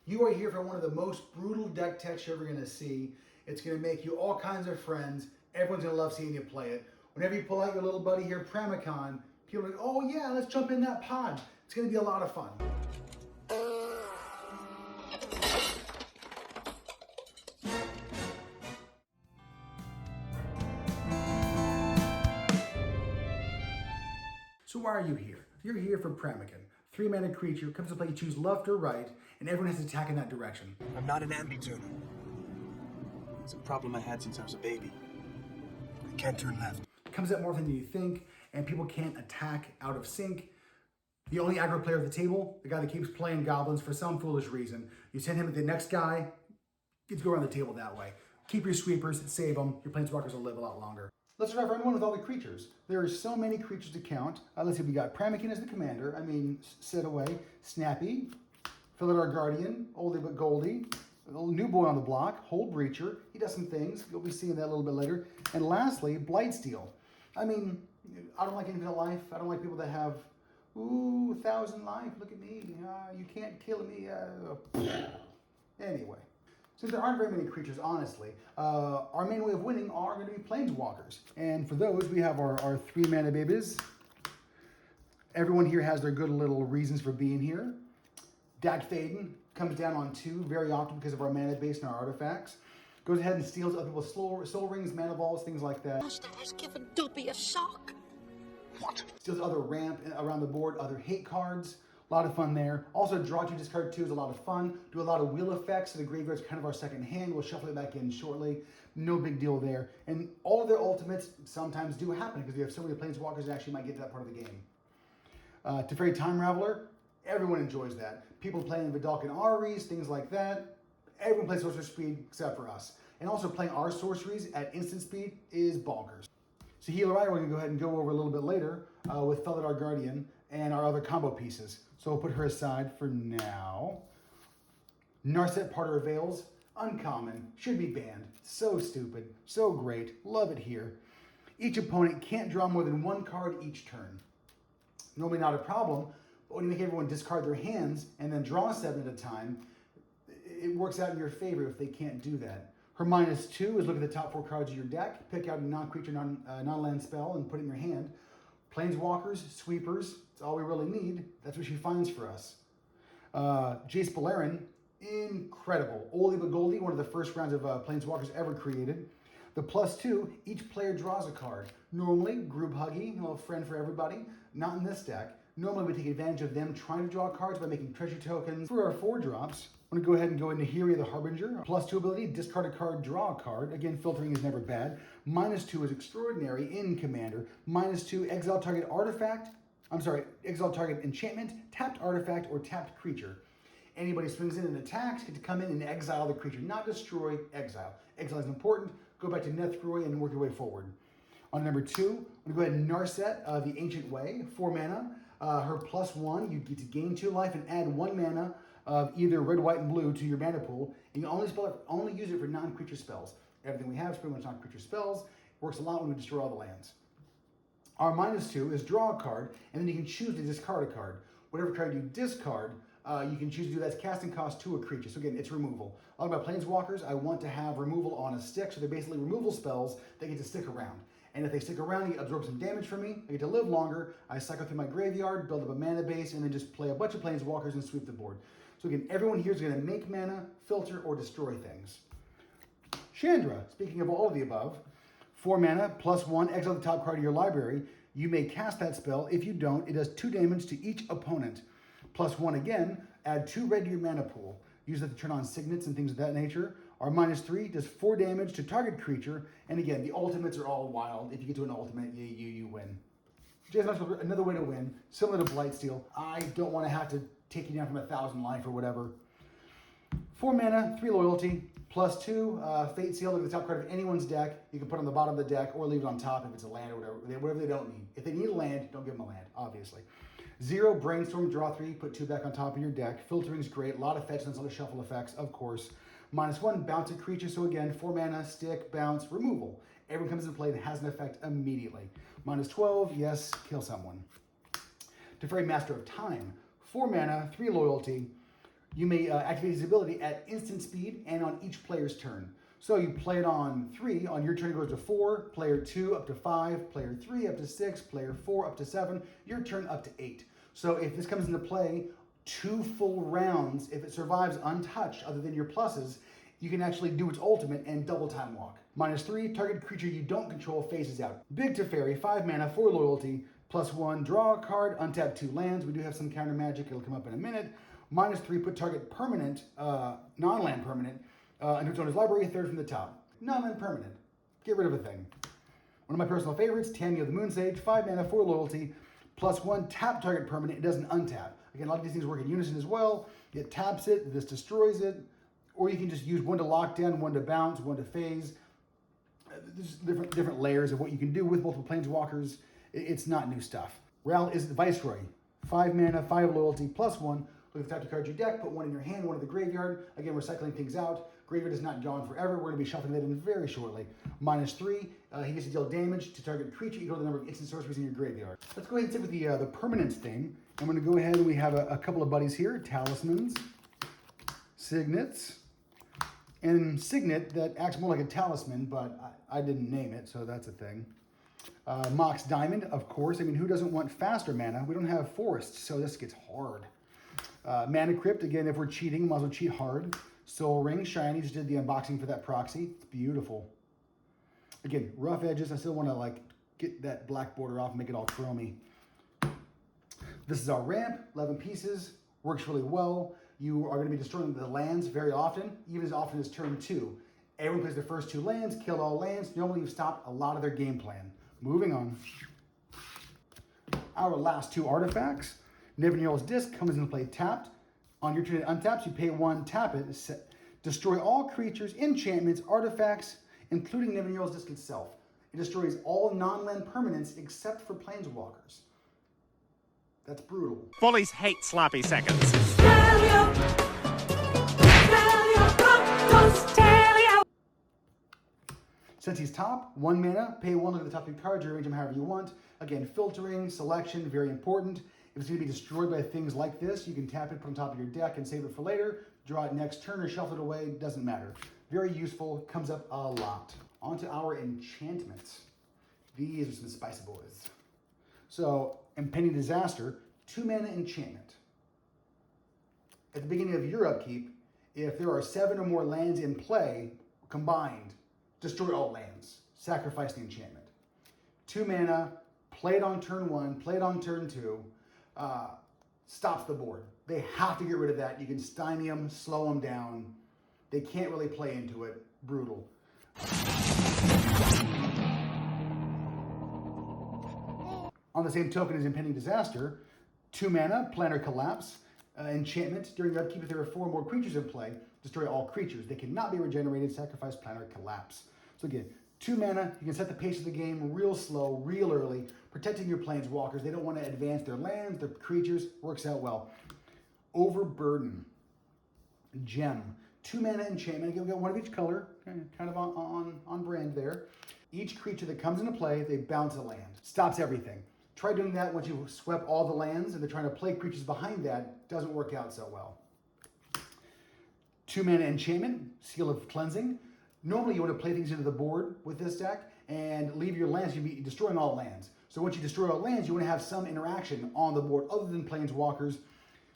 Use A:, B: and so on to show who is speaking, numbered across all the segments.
A: You are here for one of the most brutal deck techs you're ever going to see. It's going to make you all kinds of friends. Everyone's going to love seeing you play it. Whenever you pull out your little buddy here, Pramikon, people are like, oh yeah, let's jump in that pod. It's going to be a lot of fun. So why are you here? You're here for Pramikon. 3-mana creature, comes to play, you choose left or right, and everyone has to attack in that direction.
B: I'm not an ambi-tuner. It's a problem I had since I was a baby. I can't turn left.
A: Comes out more often than you think, and people can't attack out of sync. The only aggro player at the table, the guy that keeps playing goblins for some foolish reason. You send him at the next guy, you get to go around the table that way. Keep your sweepers, save them, your planeswalkers will live a lot longer. Let's start off round one with all the creatures. There are so many creatures to count. Let's see, we got Pramikon as the commander. Sit away. Snappy, Felidar Guardian, oldie but goldie, a little new boy on the block, Hold Breacher. He does some things. You'll be seeing that a little bit later. And lastly, blightsteel. I don't like infinite life. I don't like people that have, 1,000 life. Look at me. You can't kill me. Anyway. Since there aren't very many creatures, honestly, our main way of winning are going to be Planeswalkers. And for those, we have our 3-mana babies. Everyone here has their good little reasons for being here. Faden comes down on 2 very often because of our mana base and our artifacts. Goes ahead and steals other people's soul rings, mana balls, things like that.
C: Master has given Dobby a shock.
A: What? Steals other ramp around the board, other hate cards. A lot of fun there. Also, draw 2, discard 2 is a lot of fun. Do a lot of wheel effects, so the graveyard's kind of our second hand. We'll shuffle it back in shortly. No big deal there. And all of their ultimates sometimes do happen because we have so many planeswalkers that actually might get to that part of the game. Teferi Time Raveler, everyone enjoys that. People playing Vidalcan Aries, things like that. Everyone plays sorcery speed except for us. And also playing our sorceries at instant speed is bonkers. Saheeli, we're going to go ahead and go over a little bit later with Felidar Guardian and our other combo pieces. So we'll put her aside for now. Narset Parter of Veils, uncommon, should be banned. So stupid, so great, love it here. Each opponent can't draw more than 1 card each turn. Normally not a problem, but when you make everyone discard their hands and then draw 7 at a time, it works out in your favor if they can't do that. Her -2 is look at the top 4 cards of your deck, pick out a non-creature, non-land spell, and put it in your hand. Planeswalkers, sweepers, it's all we really need. That's what she finds for us. Jace Beleren, incredible. Oldie but goldie, one of the first rounds of Planeswalkers ever created. The +2, each player draws a card. Normally, group huggy, a little friend for everybody. Not in this deck. Normally, we take advantage of them trying to draw cards by making treasure tokens. For our 4 drops, I'm going to go ahead and go into Nahiri, the Harbinger. +2 ability, discard a card, draw a card. Again, filtering is never bad. -2 is extraordinary in Commander. -2, exile target exile target enchantment, tapped artifact, or tapped creature. Anybody swings in and attacks get to come in and exile the creature. Not destroy, exile. Exile is important. Go back to Nethroy and work your way forward. On number 2, I'm going to go ahead and Narset, the Ancient Way, 4 mana. Her +1, you get to gain 2 life and add 1 mana of either red, white, and blue to your mana pool. And you only use it for non-creature spells. Everything we have is pretty much non-creature spells. It works a lot when we destroy all the lands. Our -2 is draw a card, and then you can choose to discard a card. Whatever card you discard, you can choose to do that's casting cost to a creature. So again, it's removal. A lot of my Planeswalkers, I want to have removal on a stick, so they're basically removal spells that get to stick around. And if they stick around, you absorb some damage from me. I get to live longer. I cycle through my graveyard, build up a mana base, and then just play a bunch of Planeswalkers and sweep the board. So again, everyone here is going to make mana, filter, or destroy things. Chandra, speaking of all of the above, 4 mana, +1, exile the top card of your library. You may cast that spell. If you don't, it does 2 damage to each opponent. +1 again, add 2 red to your mana pool. Use that to turn on signets and things of that nature. Our -3 does 4 damage to target creature. And again, the ultimates are all wild. If you get to an ultimate, you win. Just another way to win, similar to blightsteel. I don't want to have to take you down from 1,000 life or whatever. 4 mana, 3 loyalty, +2, Fate Seal. Look at the top card of anyone's deck. You can put it on the bottom of the deck or leave it on top if it's a land or whatever they don't need. If they need a land, don't give them a land, obviously. 0, Brainstorm, draw 3, put 2 back on top of your deck. Filtering's great, a lot of fetch lands, a lot of shuffle effects, of course. -1, bounce a creature, so again, 4 mana, stick, bounce, removal. Everyone comes into play that has an effect immediately. -12, yes, kill someone. Teferi Master of Time, 4 mana, 3 loyalty. You may activate his ability at instant speed and on each player's turn. So you play it on 3, on your turn it goes to 4, player 2 up to 5, player 3 up to 6, player 4 up to 7, your turn up to 8. So if this comes into play 2 full rounds, if it survives untouched other than your pluses, you can actually do its ultimate and double time walk. -3, target creature you don't control faces out. Big Teferi, 5 mana, 4 loyalty, +1, draw a card, untap 2 lands. We do have some counter magic, it'll come up in a minute. -3, put target permanent, non-land permanent, into its owner's library, a third from the top. Non-land permanent, get rid of a thing. One of my personal favorites, Tammy of the Moonsage, 5 mana, 4 loyalty, +1, tap target permanent, it doesn't untap. Again, a lot of these things work in unison as well. It taps it, this destroys it, or you can just use 1 to lock down, 1 to bounce, 1 to phase. There's different layers of what you can do with multiple planeswalkers. It's not new stuff. Ral is the Viceroy. 5 mana, 5 loyalty, +1. Look at the top 2 cards of your deck, put 1 in your hand, 1 in the graveyard. Again, we're cycling things out. Graveyard is not gone forever. We're going to be shuffling that in very shortly. -3, he gets to deal damage to target creature equal to the number of instant sorceries in your graveyard. Let's go ahead and stick with the permanence thing. I'm going to go ahead and we have a couple of buddies here. Talismans, Signets, and Signet that acts more like a talisman, but I didn't name it, so that's a thing. Mox Diamond, of course. I mean, who doesn't want faster mana? We don't have forests, so this gets hard. Mana Crypt, again, if we're cheating, we might as well cheat hard. Soul Ring, Shiny, just did the unboxing for that proxy. It's beautiful. Again, rough edges. I still want to like get that black border off and make it all chromy. This is our ramp, 11 pieces, works really well. You are going to be destroying the lands very often, even as often as turn 2. Everyone plays their first 2 lands, kill all lands. Normally you've stopped a lot of their game plan. Moving on. Our last 2 artifacts. Nevinyrral's Disc comes into play tapped. On your turn it untaps, you pay 1, tap it, destroy all creatures, enchantments, artifacts, including Nevinyrral's Disc itself. It destroys all non-land permanents except for planeswalkers. That's brutal.
D: Bullies hate sloppy seconds.
A: Since he's top, 1 mana, pay 1, look at the top 3 cards, you arrange them however you want. Again, filtering, selection, very important. If it's going to be destroyed by things like this, you can tap it, put it on top of your deck, and save it for later. Draw it next turn or shuffle it away, doesn't matter. Very useful, comes up a lot. On to our enchantments. These are some spicy boys. So, Impending Disaster, 2 mana enchantment. At the beginning of your upkeep, if there are 7 or more lands in play, combined, destroy all lands. Sacrifice the enchantment. 2 mana, play it on turn 1, play it on turn 2. Stops the board. They have to get rid of that. You can stymie them, slow them down. They can't really play into it. Brutal. On the same token as Impending Disaster, 2 mana, Planar Collapse, enchantment. During your upkeep, if there are 4 or more creatures in play, destroy all creatures. They cannot be regenerated. Sacrifice Planar Collapse. So again, 2 mana, you can set the pace of the game real slow, real early, protecting your planeswalkers. They don't want to advance their lands, their creatures, works out well. Overburden, Gem, 2 mana enchantment. Again, we got 1 of each color, kind of on brand there. Each creature that comes into play, they bounce a land. Stops everything. Try doing that once you've swept all the lands and they're trying to play creatures behind that, doesn't work out so well. 2 mana enchantment, Seal of Cleansing. Normally you want to play things into the board with this deck and leave your lands, you'd be destroying all lands. So once you destroy all lands, you want to have some interaction on the board other than planeswalkers.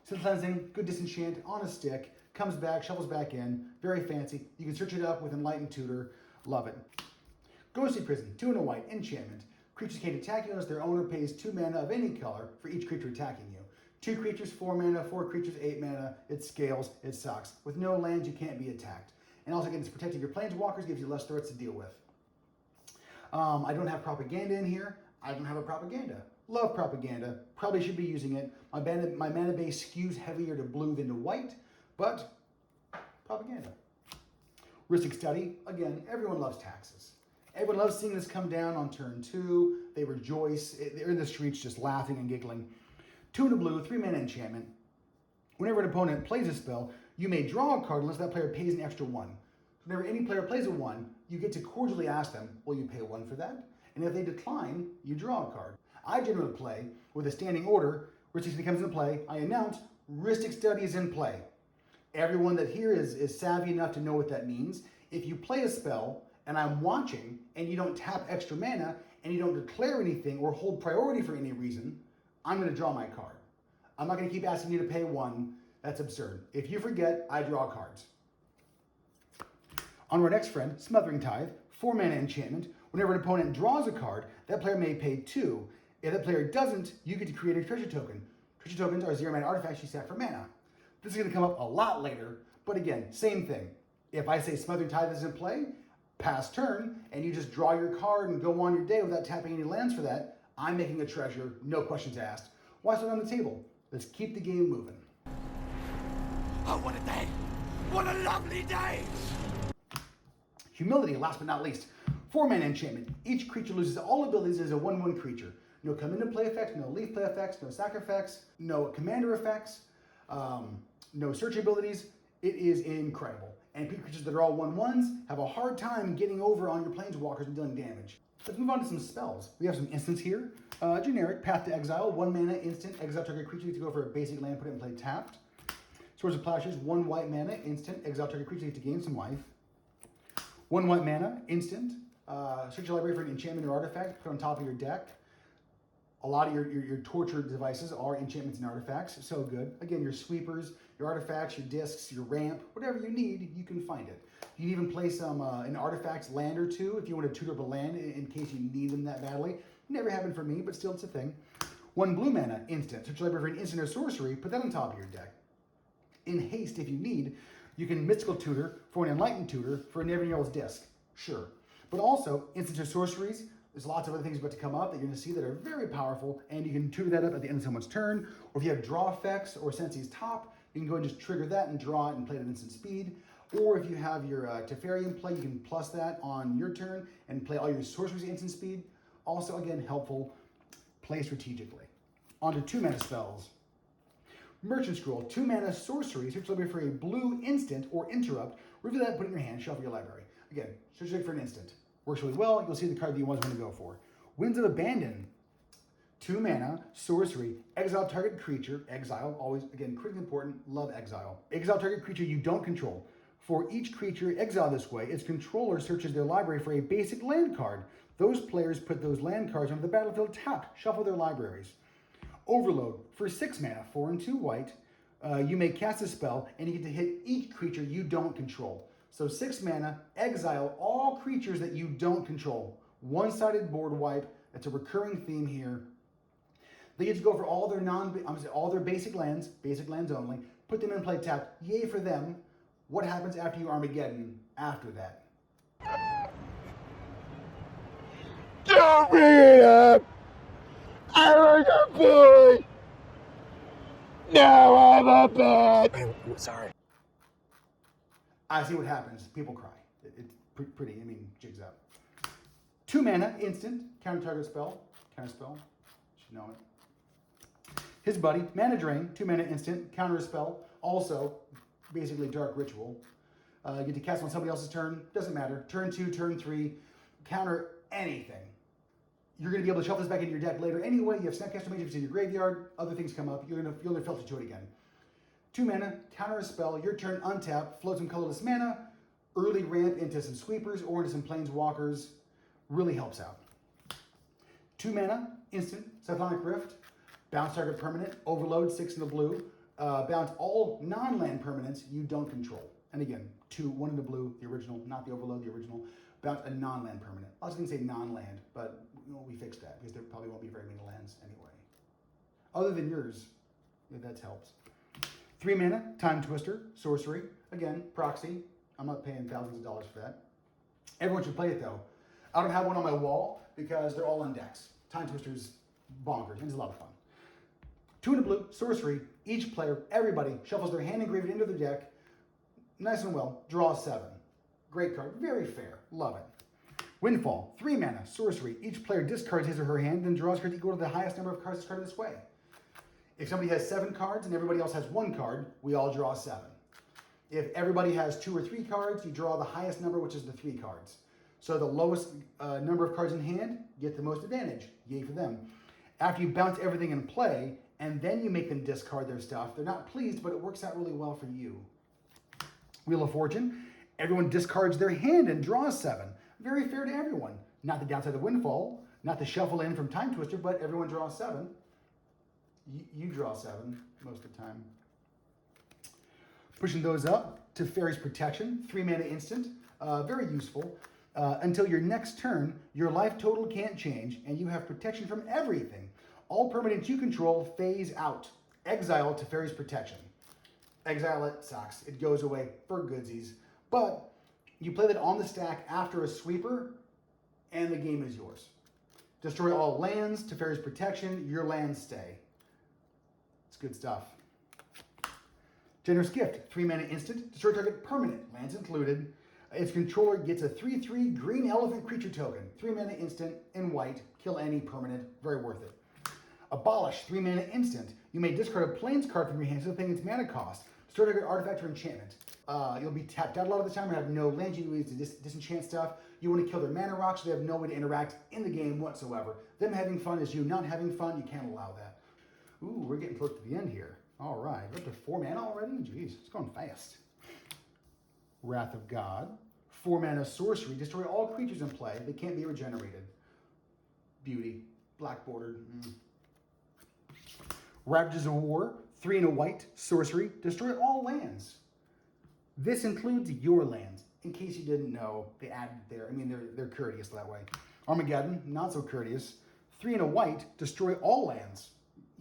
A: Seal of Cleansing, good disenchant on a stick, comes back, shuffles back in, very fancy. You can search it up with Enlightened Tutor, love it. Ghostly Prison, 2 and a white, enchantment. Creatures can't attack you unless their owner pays 2 mana of any color for each creature attacking you. 2 creatures, 4 mana, 4 creatures, 8 mana. It scales, it sucks. With no lands, you can't be attacked. And also, again, it's protecting your planeswalkers, gives you less threats to deal with. I don't have propaganda in here. I don't have a propaganda. Love propaganda. Probably should be using it. My mana base skews heavier to blue than to white, but propaganda. Rhystic Study. Again, everyone loves taxes. Everyone loves seeing this come down on turn 2. They rejoice. They're in the streets just laughing and giggling. 2 and a blue, 3 mana enchantment. Whenever an opponent plays a spell, you may draw a card unless that player pays an extra 1. Whenever any player plays a 1, you get to cordially ask them, will you pay 1 for that? And if they decline, you draw a card. I generally play with a standing order. Rhystic Study comes into play. I announce Rhystic Study is in play. Everyone that here is savvy enough to know what that means. If you play a spell and I'm watching and you don't tap extra mana and you don't declare anything or hold priority for any reason, I'm going to draw my card. I'm not going to keep asking you to pay 1. That's absurd. If you forget, I draw cards. On our next friend, Smothering Tithe, 4 mana enchantment. Whenever an opponent draws a card, that player may pay 2. If that player doesn't, you get to create a treasure token. Treasure tokens are 0 mana artifacts you sack for mana. This is going to come up a lot later, but again, same thing. If I say Smothering Tithe is in play, pass turn, and you just draw your card and go on your day without tapping any lands for that, I'm making a treasure, no questions asked. Why sit on the table? Let's keep the game moving.
C: Oh, what a day! What a lovely day!
A: Humility, last but not least. 4 mana enchantment. Each creature loses all abilities as a 1/1 creature. No come into play effects, no leave play effects, no sack effects, no commander effects, no search abilities. It is incredible. And creatures that are all 1/1s have a hard time getting over on your planeswalkers and dealing damage. Let's move on to some spells. We have some instants here. Generic, Path to Exile, 1 mana instant, exile target creature to go for a basic land, put it in play tapped. Swords of Plowshares, 1 white mana instant, exile target creature to gain some life. 1 white mana instant, search your library for an enchantment or artifact, put on top of your deck. A lot of your torture devices are enchantments and artifacts, so good. Again, your sweepers, your artifacts, your discs, your ramp, whatever you need, you can find it. You can even play some an artifacts land or 2 if you want to tutor up a land in case you need them that badly. Never happened for me, but still it's a thing. 1 blue mana instant, search your library for an instant or sorcery, put that on top of your deck. In haste, if you need, you can mystical tutor for an enlightened tutor for an every-year-old's disc, sure. But also, instants or sorceries, there's lots of other things about to come up that you're going to see that are very powerful, and you can tutor that up at the end of someone's turn, or if you have draw effects or Sensei's top, you can go and just trigger that and draw it and play it at instant speed. Or if you have your Teferi in play, you can plus that on your turn and play all your sorceries at instant speed. Also, again, helpful, play strategically. On to 2 mana spells. Merchant Scroll, 2 mana sorcery, search library for a blue instant or interrupt, reveal that, put it in your hand, shuffle your library. Again, search it for an instant. Works really well, you'll see the card that you want to go for. Winds of Abandon, 2 mana, sorcery, exile target creature, exile, always, again, critically important, love exile. Exile target creature you don't control. For each creature exiled this way, its controller searches their library for a basic land card. Those players put those land cards onto the battlefield tapped, shuffle their libraries. Overload, for 6 mana, 4 and 2 white, you may cast a spell and you get to hit each creature you don't control. So 6 mana, exile all creatures that you don't control. One-sided board wipe, that's a recurring theme here. They get to go for all their basic lands only, put them in play tapped, yay for them. What happens after you Armageddon after that?
E: Don't bring it up! I like a boy! Now I'm a bad!
B: I'm sorry.
A: I see what happens. People cry. It's pretty, jigs up. 2 mana, instant, counter target spell. Counter spell. Should know it. His Buddy, mana drain, 2 mana instant, counter spell. Also, basically dark ritual. You get to cast on somebody else's turn, doesn't matter. Turn 2, turn 3, counter anything. You're going to be able to shuffle this back into your deck later anyway. You have Snapcaster Mages in your graveyard, other things come up, you'll filter to it again. 2 mana, counter a spell, your turn, untap, float some colorless mana, early ramp into some sweepers or into some planeswalkers, really helps out. 2 mana, instant, Cyclonic Rift, bounce target permanent, overload, 6 in the blue, bounce all non-land permanents you don't control. And again, 1 in the blue, the original, not the overload, the original, bounce a non-land permanent. Lots of things say non-land, but we fixed that because there probably won't be very many lands anyway. Other than yours, if that helps. 3 mana, Time Twister, sorcery. Again, proxy. I'm not paying thousands of dollars for that. Everyone should play it though. I don't have one on my wall because they're all on decks. Time Twister's bonkers and it's a lot of fun. 2 in the blue, sorcery. Each player, everybody, shuffles their hand engraved into their deck. Nice and well. Draw 7. Great card. Very fair. Love it. Windfall, 3 mana, sorcery. Each player discards his or her hand, then draws cards equal to the highest number of cards discarded this way. If somebody has 7 cards and everybody else has 1 card, we all draw 7. If everybody has 2 or 3 cards, you draw the highest number, which is the 3 cards. So the lowest number of cards in hand get the most advantage. Yay for them. After you bounce everything in play, and then you make them discard their stuff, they're not pleased, but it works out really well for you. Wheel of Fortune. Everyone discards their hand and draws 7. Very fair to everyone. Not the downside of Windfall, not the shuffle in from Time Twister, but everyone draws 7. You draw 7 most of the time. Pushing those up to Teferi's Protection, 3 mana instant, very useful. Until your next turn, your life total can't change, and you have protection from everything. All permanents you control phase out. Exile Teferi's Protection. Exile it, sucks. It goes away for goodsies. But you play that on the stack after a sweeper, and the game is yours. Destroy all lands, Teferi's Protection, your lands stay. It's good stuff. Generous Gift, 3 mana instant, destroy target permanent, lands included. Its controller gets a 3/3 green elephant creature token, 3 mana instant in white, kill any permanent, very worth it. Abolish, 3 mana instant. You may discard a plains card from your hand instead of paying its mana cost. Destroy target artifact or enchantment. You'll be tapped out a lot of the time, or have no lands you use to disenchant stuff. You want to kill their mana rocks, so they have no way to interact in the game whatsoever. Them having fun is you not having fun, you can't allow that. Ooh, we're getting close to the end here. All right, we're up to 4 mana already? Jeez, it's going fast. Wrath of God. 4 mana sorcery. Destroy all creatures in play. They can't be regenerated. Beauty. Black bordered. Ravages of War. 3 and a white. Sorcery. Destroy all lands. This includes your lands. In case you didn't know, they added there. I mean, they're courteous that way. Armageddon. Not so courteous. 3 and a white. Destroy all lands.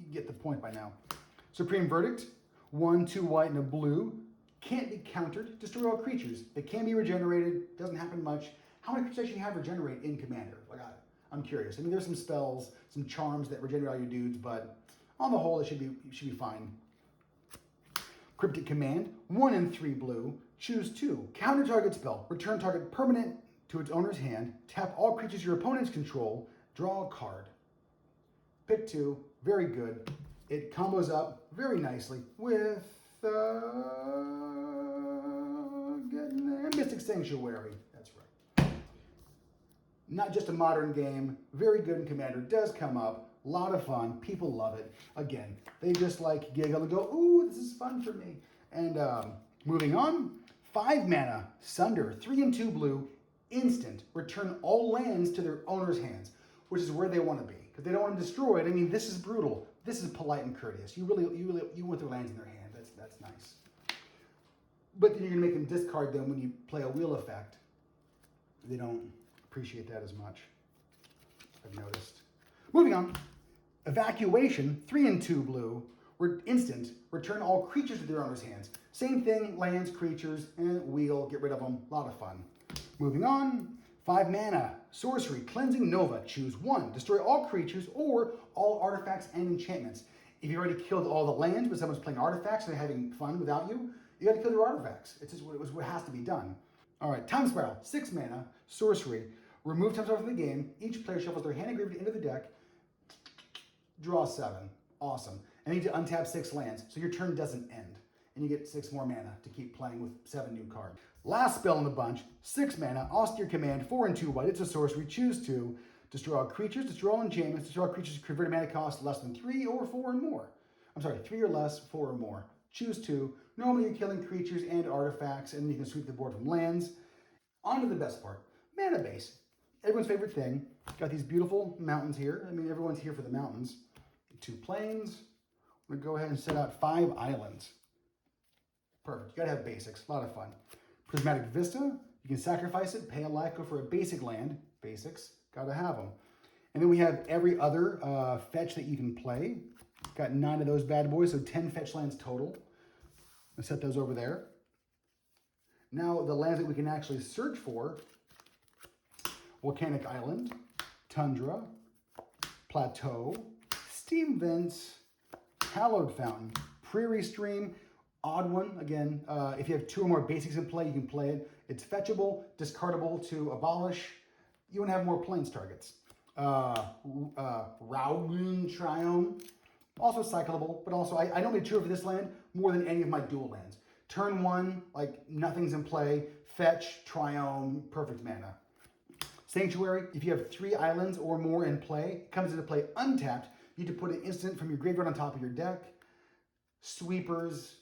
A: You get the point by now. Supreme Verdict. 1, 2 white, and a blue. Can't be countered. Destroy all creatures. They can be regenerated. Doesn't happen much. How many creatures actually have regenerate in Commander? Like, I'm curious. I mean, there's some spells, some charms that regenerate all your dudes, but on the whole, it should be fine. Cryptic Command. 1 and 3 blue. Choose 2. Counter target spell. Return target permanent to its owner's hand. Tap all creatures your opponents control. Draw a card. Pick 2. Very good. It combos up very nicely with Mystic Sanctuary. That's right. Not just a modern game. Very good in Commander. Does come up. A lot of fun. People love it. Again, they just like giggle and go, ooh, this is fun for me. And moving on. 5 mana. Sunder. 3 and 2 blue. Instant. Return all lands to their owner's hands, which is where they want to be. Because they don't want them destroyed. I mean, this is brutal. This is polite and courteous. You want their lands in their hand. That's nice. But then you're gonna make them discard them when you play a wheel effect. They don't appreciate that as much, I've noticed. Moving on. Evacuation, 3 and 2 blue. Instant, return all creatures to their owner's hands. Same thing, lands, creatures, and wheel, get rid of them. A lot of fun. Moving on. 5 mana, sorcery, cleansing Nova. Choose 1. Destroy all creatures or all artifacts and enchantments. If you've already killed all the lands, but someone's playing artifacts and they're having fun without you, you got to kill their artifacts. It's just what has to be done. All right, Time Spiral, 6 mana, sorcery. Remove Time Spiral from the game. Each player shuffles their hand engraved into the deck. Draw 7. Awesome. And you need to untap 6 lands, so your turn doesn't end. And you get 6 more mana to keep playing with 7 new cards. Last spell in the bunch, 6 mana, Austere Command, 4 and 2 white. It's a sorcery. Choose 2. Destroy all creatures, destroy all enchantments, destroy all creatures converted mana cost less than 3 or 4 or more. I'm sorry, 3 or less, 4 or more. Choose 2. Normally you're killing creatures and artifacts, and you can sweep the board from lands. On to the best part, MANABASE. Everyone's favorite thing. Got these beautiful mountains here. I mean, everyone's here for the mountains. 2 plains. I'm gonna go ahead and set out 5 islands. Perfect, you gotta have basics, a lot of fun. Prismatic Vista, you can sacrifice it, pay a life, go for a basic land. Basics, gotta have them. And then we have every other fetch that you can play. Got 9 of those bad boys, so 10 fetch lands total. Let's set those over there. Now the lands that we can actually search for: Volcanic Island, Tundra, Plateau, Steam Vents, Hallowed Fountain, Prairie Stream. Odd one, again, if you have 2 or more basics in play, you can play it. It's fetchable, discardable to abolish. You want to have more plains targets. Rowlin Triome, also cyclable, but also I don't get true for this land more than any of my dual lands. Turn 1, like nothing's in play, fetch, Triome, perfect mana. Sanctuary, if you have 3 islands or more in play, it comes into play untapped. You need to put an instant from your graveyard on top of your deck. Sweepers,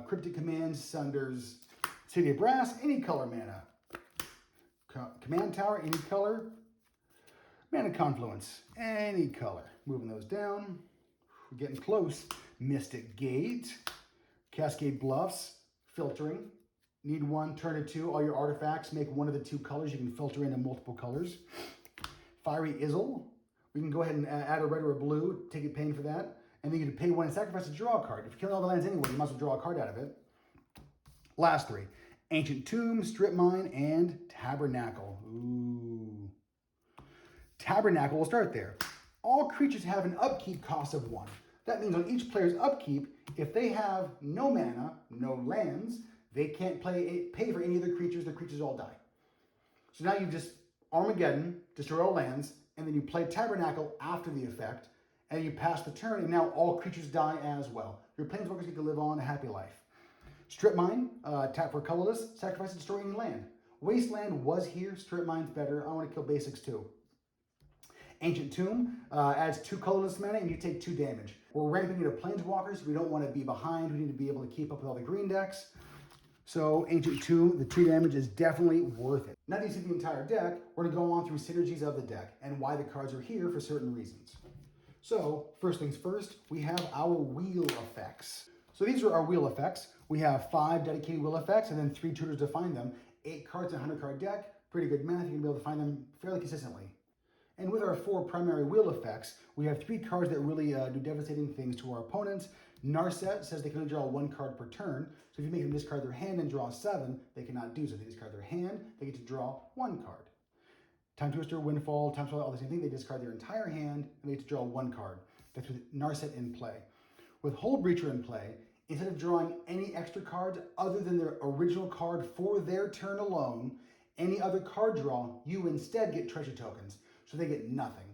A: Cryptic Commands, Sunders, City of Brass, any color mana. Command Tower, any color. Mana Confluence, any color. Moving those down. We're getting close. Mystic Gate, Cascade Bluffs, filtering. Need one, turn it 2. All your artifacts make one of the 2 colors. You can filter into multiple colors. Fiery Izzle. We can go ahead and add a red or a blue. Take it paying for that. And then you can pay 1 and sacrifice to draw a card. If you're killing all the lands anyway, you might as well draw a card out of it. Last 3. Ancient Tomb, Strip Mine, and Tabernacle. Ooh. Tabernacle, we'll start there. All creatures have an upkeep cost of 1. That means on each player's upkeep, if they have no mana, no lands, they can't pay for any of their creatures. The creatures all die. So now you just Armageddon, destroy all lands, and then you play Tabernacle after the effect, and you pass the turn, and now all creatures die as well. Your Planeswalkers get to live on a happy life. Strip Mine, tap for colorless, sacrifice to destroy any land. Wasteland was here, Strip Mine's better. I want to kill basics too. Ancient Tomb adds 2 colorless mana and you take 2 damage. We're ramping into Planeswalkers. We don't want to be behind. We need to be able to keep up with all the green decks. So Ancient Tomb, the 2 damage is definitely worth it. Now that you see the entire deck, we're going to go on through synergies of the deck and why the cards are here for certain reasons. So first things first, we have our wheel effects. So these are our wheel effects. We have 5 dedicated wheel effects and then 3 tutors to find them. 8 cards in a 100 card deck. Pretty good math. You're going to be able to find them fairly consistently. And with our 4 primary wheel effects, we have 3 cards that really do devastating things to our opponents. Narset says they can only draw 1 card per turn. So if you make them discard their hand and draw 7, they cannot do so. If they discard their hand, they get to draw 1 card. Time Twister, Windfall, Time Swallow, all the same thing. They discard their entire hand and they get to draw 1 card. That's with Narset in play. With Hold Breacher in play, instead of drawing any extra cards other than their original card for their turn alone, any other card draw, you instead get treasure tokens. So they get nothing.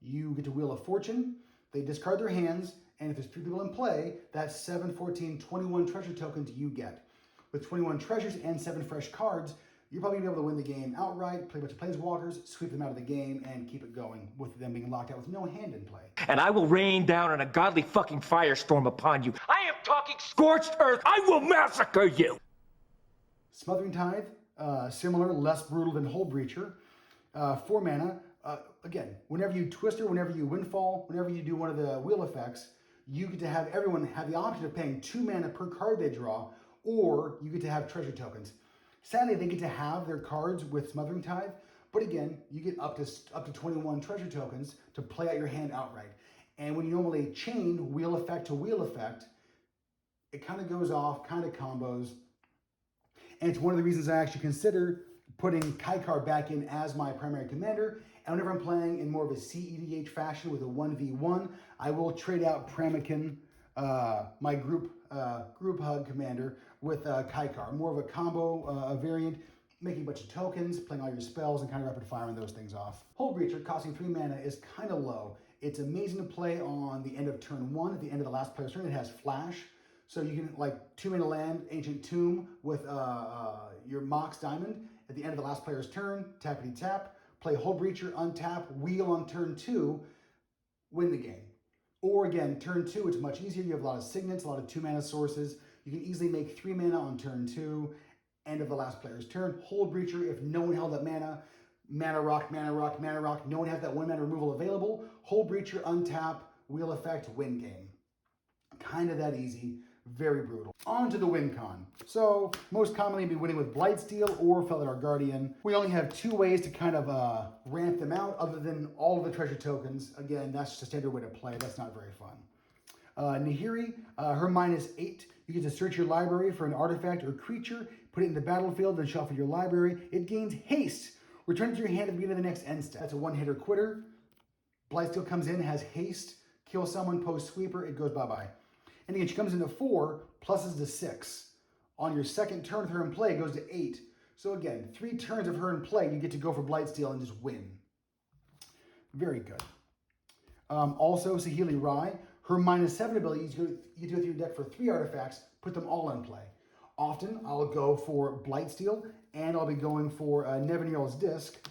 A: You get to Wheel of Fortune, they discard their hands, and if there's 3 people in play, that's 7, 14, 21 treasure tokens you get. With 21 treasures and 7 fresh cards, you're probably gonna be able to win the game outright, play a bunch of Planeswalkers, sweep them out of the game, and keep it going with them being locked out with no hand in play.
F: And I will rain down an ungodly fucking firestorm upon you. I am talking scorched earth. I will massacre you.
A: Smothering Tithe, similar, less brutal than Hold Breacher. 4 mana. Again, whenever you Twister, whenever you Windfall, whenever you do one of the wheel effects, you get to have everyone have the option of paying 2 mana per card they draw, or you get to have treasure tokens. Sadly, they get to have their cards with Smothering Tithe, but again, you get up to 21 treasure tokens to play out your hand outright. And when you normally chain wheel effect to wheel effect, it kind of goes off, kind of combos. And it's one of the reasons I actually consider putting Kaikar back in as my primary commander. And whenever I'm playing in more of a CEDH fashion with a 1v1, I will trade out Pramikon, my group hug commander, with Kaikar. More of a combo variant, making a bunch of tokens, playing all your spells, and kind of rapid firing those things off. Hold Breacher, costing 3 mana, is kind of low. It's amazing to play on the end of turn 1. At the end of the last player's turn, it has flash. So you can, like, 2 mana land, Ancient Tomb, with your Mox Diamond. At the end of the last player's turn, tappity tap, play Hold Breacher, untap, wheel on turn 2, win the game. Or again, turn 2, it's much easier. You have a lot of signets, a lot of 2 mana sources. You can easily make 3 mana on turn 2, end of the last player's turn. Hold Breacher, if no one held that mana, mana rock, mana rock, mana rock, no one has that 1 mana removal available. Hold Breacher, untap, wheel effect, win game. Kind of that easy. Very brutal. On to the win con. So, most commonly you'll be winning with Blightsteel or Felidar Guardian. We only have 2 ways to kind of ramp them out other than all of the treasure tokens. Again, that's just a standard way to play. That's not very fun. Nahiri, her -8. You get to search your library for an artifact or creature, put it in the battlefield, then shuffle your library. It gains haste. Return it to your hand at the beginning of the next end step. That's a 1-hitter quitter. Blightsteel comes in, has haste, kill someone, post sweeper, it goes bye-bye. And again, she comes into 4, pluses to 6. On your second turn with her in play, it goes to 8. So again, 3 turns of her in play, you get to go for Blightsteel and just win. Very good. Also, Saheeli Rai, her -7 abilities, you get to go through your deck for 3 artifacts, put them all in play. Often, I'll go for Blightsteel, and I'll be going for Nevinyrral's Disc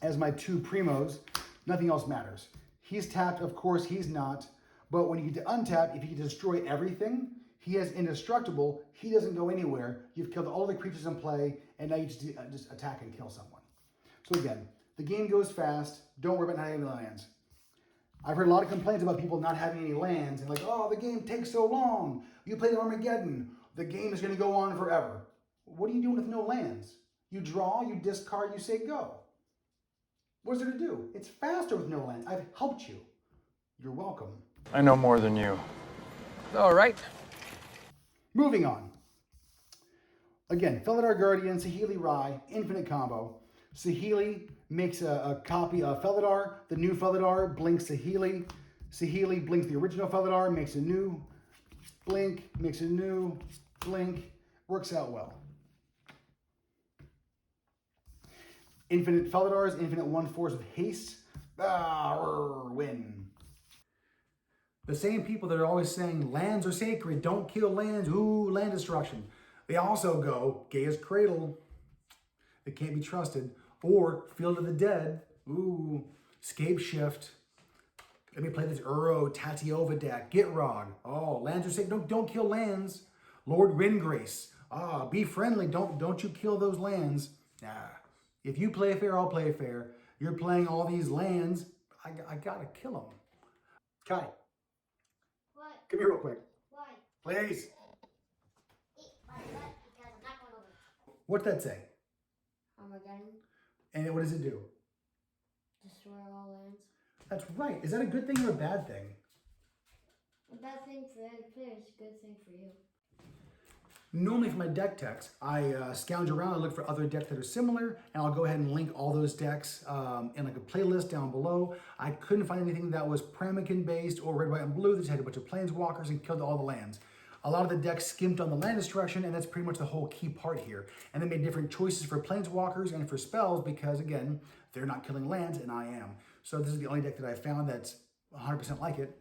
A: as my 2 primos. Nothing else matters. He's tapped, of course, he's not. But when you get to untap, if you can destroy everything, He has indestructible. He doesn't go anywhere. You've killed all the creatures in play, and now you just attack and kill someone. So again, the game goes fast. Don't worry about not having lands. I've heard a lot of complaints about people not having any lands and like, oh, the game takes so long. You played Armageddon. The game is going to go on forever. What are you doing with no lands? You draw, you discard, you say go. What is there to do? It's faster with no lands. I've helped you. You're welcome.
G: I know more than you.
F: All right.
A: Moving on. Again, Felidar Guardian, Saheeli Rye, infinite combo. Saheeli makes a copy of Felidar. The new Felidar blinks Saheeli. Saheeli blinks the original Felidar, makes a new blink, makes a new blink. Works out well. Infinite Felidars, infinite 1/4 with haste. Win. The same people that are always saying lands are sacred, don't kill lands, ooh, land destruction. They also go Gaia's Cradle, it can't be trusted, or Field of the Dead, ooh, Scape Shift. Let me play this Uro Tatiova deck, Gitrog, oh, lands are sacred, don't kill lands. Lord Ringrace, be friendly, don't you kill those lands. If you play fair, I'll play fair. You're playing all these lands, I gotta kill them. Kai.
H: What?
A: Come here real quick.
H: Why?
A: Please.
H: Eat my butt because I'm not going over.
A: What's that say?
H: Armageddon.
A: And what does it do?
H: Destroy all lands.
A: That's right. Is that a good thing or a bad thing?
H: A bad thing for the other players, a good thing for you.
A: Normally for my deck techs, I scounge around and look for other decks that are similar, and I'll go ahead and link all those decks in like a playlist down below. I couldn't find anything that was Pramikon based or red, white, and blue. They just had a bunch of Planeswalkers and killed all the lands. A lot of the decks skimped on the land destruction, and that's pretty much the whole key part here. And they made different choices for Planeswalkers and for spells because, again, they're not killing lands, and I am. So this is the only deck that I found that's 100% like it,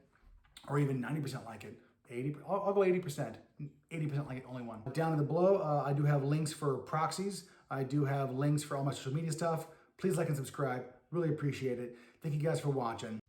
A: or even 90% like it. 80, I'll go 80%. 80% like it, only one. Down in the below, I do have links for proxies. I do have links for all my social media stuff. Please like and subscribe. Really appreciate it. Thank you guys for watching.